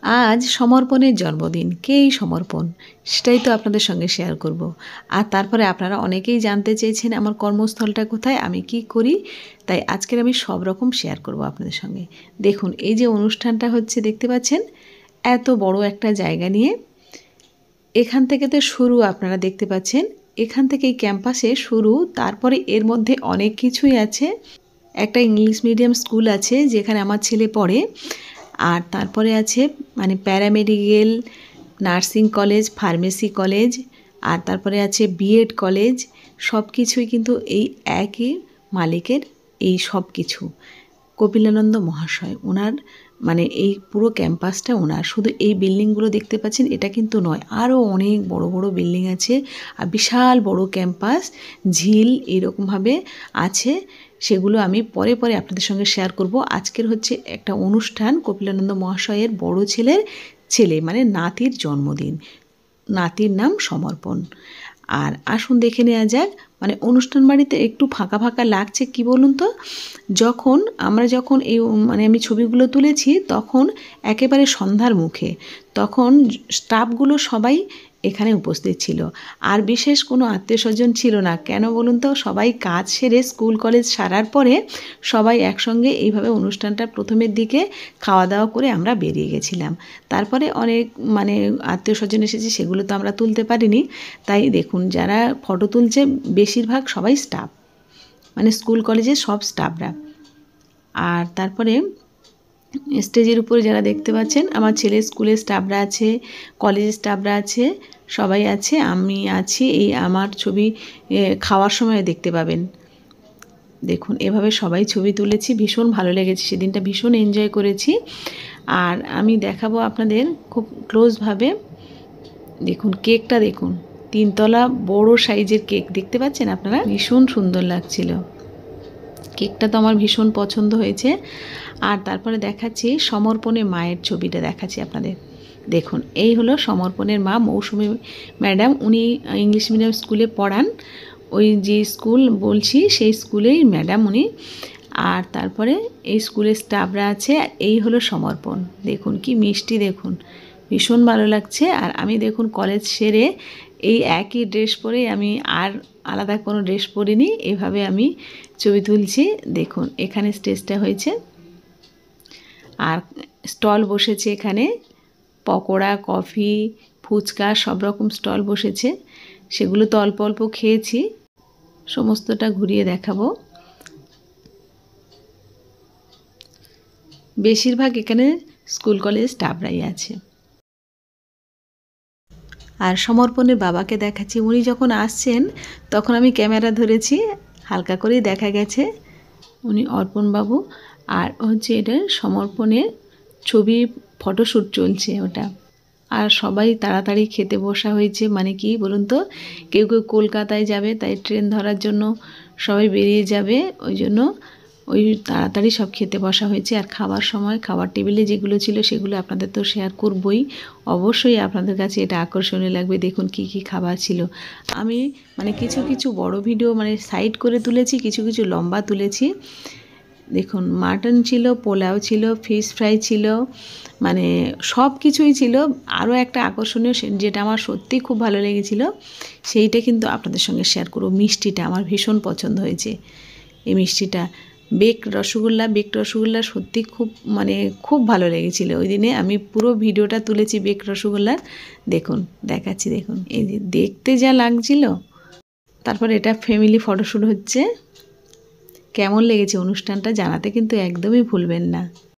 আজ সমর্পণের জন্মদিন। কে এই সমর্পণ? সেটাই তো আপনাদের সঙ্গে শেয়ার করব। আর তারপরে আপনারা অনেকেই জানতে চেয়েছেন আমার কর্মস্থলটা কোথায়, আমি কি করি, তাই আজকের আমি সব রকম শেয়ার করব আপনাদের সঙ্গে। দেখুন এই যে অনুষ্ঠানটা হচ্ছে দেখতে পাচ্ছেন, এত বড় একটা জায়গা নিয়ে। এখান থেকে তো শুরু, আপনারা দেখতে পাচ্ছেন এখান থেকে এই ক্যাম্পাসে শুরু। তারপরে এর মধ্যে অনেক কিছুই আছে। একটা ইংলিশ মিডিয়াম স্কুল আছে যেখানে আমার ছেলে পড়ে। আর তারপরে আছে মানে paramedical, nursing college, pharmacy college, আর তারপরে আছে বিএড কলেজ। সব কিছুই কিন্তু এই একই মালিকের, এই সব কিছু কপিলানন্দ মহাশয় ওনার, মানে এই পুরো ক্যাম্পাসটা ওনার। শুধু এই বিল্ডিংগুলো দেখতে পাচ্ছেন এটা কিন্তু নয়, আরও অনেক বড় বড় বিল্ডিং আছে। আর বিশাল বড় ক্যাম্পাস, ঝিল এরকমভাবে আছে। সেগুলো আমি পরে পরে আপনাদের সঙ্গে শেয়ার করব। আজকের হচ্ছে একটা অনুষ্ঠান, কপিলানন্দ মহাশয়ের বড় ছেলের ছেলে মানে নাতির জন্মদিন। নাতির নাম সমর্পণ। আর আসুন দেখে নেওয়া যাক। মানে অনুষ্ঠান বাড়িতে একটু ফাঁকা ফাঁকা লাগছে, কি বলুন তো, আমরা যখন এই মানে আমি ছবিগুলো তুলেছি তখন একেবারে সন্ধ্যার মুখে, তখন স্টাফগুলো সবাই এখানে উপস্থিত ছিল। আর বিশেষ কোনো আত্মীয় স্বজন ছিল না। কেন বলুন তো, সবাই কাজ সেরে স্কুল কলেজ সারার পরে সবাই একসঙ্গে এইভাবে অনুষ্ঠানটা প্রথমের দিকে খাওয়া দাওয়া করে আমরা বেরিয়ে গেছিলাম। তারপরে অনেক মানে আত্মীয় স্বজন এসেছে, সেগুলো তো আমরা তুলতে পারিনি। তাই দেখুন যারা ফটো তুলছে বেশিরভাগ সবাই স্টাফ, মানে স্কুল কলেজের সব স্টাফরা। আর তারপরে স্টেজের উপরে যারা দেখতে পাচ্ছেন আমার ছেলের স্কুলের স্টাফরা আছে, কলেজের স্টাফরা আছে, সবাই আছে, আমি আছি। এই আমার ছবি খাওয়ার সময় দেখতে পাবেন। দেখুন এভাবে সবাই ছবি তুলেছি, ভীষণ ভালো লেগেছে, সেদিনটা ভীষণ এনজয় করেছি। আর আমি দেখাবো আপনাদের খুব ক্লোজভাবে। দেখুন কেকটা দেখুন, 3 তলা বড় সাইজের কেক দেখতে পাচ্ছেন আপনারা, ভীষণ সুন্দর লাগছিল। কেকটা তো আমার ভীষণ পছন্দ হয়েছে। আর তারপরে দেখাচ্ছি সমর্পণের মায়ের ছবিটা দেখাচ্ছি আপনাদের। দেখুন এই হলো সমর্পণের মা, মৌসুমী ম্যাডাম। উনি ইংলিশ মিডিয়াম স্কুলে পড়ান, ওই যে স্কুল বলছি সেই স্কুলেই ম্যাডাম উনি। আর তারপরে এই স্কুলের স্টাফরা আছে। এই হলো সমর্পণ। দেখুন কি মিষ্টি, দেখুন ভীষণ ভালো লাগছে। আর আমি দেখুন কলেজ সেরে এই একই ড্রেস পরেই, আমি আর আলাদা কোনো ড্রেস পরিনি, এভাবে আমি ছবি তুলছি। দেখুন এখানে স্টেজটা হয়েছে আর স্টল বসেছে এখানে, পকোড়া, কফি, ফুচকা সব রকম স্টল বসেছে। সেগুলো তো অল্প অল্প খেয়েছি, সমস্তটা ঘুরিয়ে দেখাবো। বেশিরভাগ এখানে স্কুল কলেজ স্টাফরাই আছে। আর সমর্পণের বাবাকে দেখাচ্ছি, উনি যখন আসছেন তখন আমি ক্যামেরা ধরেছি, হালকা করেই দেখা গেছে উনি অর্পণবাবু। আর হচ্ছে এটা সমর্পণের ছবি, ফটোশ্যুট চলছে ওটা। আর সবাই তাড়াতাড়ি খেতে বসা হয়েছে, মানে কি বলুন তো, কেউ কেউ কলকাতায় যাবে তাই ট্রেন ধরার জন্য সবাই বেরিয়ে যাবে, ওই জন্য ওই তাড়াতাড়ি সব খেতে বসা হয়েছে। আর খাবার সময় খাবার টেবিলে যেগুলো ছিল সেগুলো আপনাদের তো শেয়ার করবই, অবশ্যই আপনাদের কাছে এটা আকর্ষণীয় লাগবে। দেখুন কি কি খাবার ছিল। আমি মানে কিছু কিছু বড় ভিডিও মানে সাইড করে তুলেছি, কিছু কিছু লম্বা তুলেছি। দেখুন মাটন ছিল, পোলাও ছিল, ফিশ ফ্রাই ছিল, মানে সব কিছুই ছিল। আরও একটা আকর্ষণীয় যেটা আমার সত্যিই খুব ভালো লেগেছিল, সেইটা কিন্তু আপনাদের সঙ্গে শেয়ার করব। মিষ্টিটা আমার ভীষণ পছন্দ হয়েছে, এই মিষ্টিটা বেকড রসগোল্লা। বেকড রসগোল্লা সত্যি খুব মানে খুব ভালো লেগেছিলো ওই দিনে। আমি পুরো ভিডিওটা তুলেছি বেকড রসগোল্লার। দেখুন দেখাচ্ছি, দেখুন এই যে দেখতে যা লাগছিল। তারপর এটা ফ্যামিলি ফটোশ্যুট হচ্ছে। কেমন লেগেছে অনুষ্ঠানটা জানাতে কিন্তু একদমই ভুলবেন না।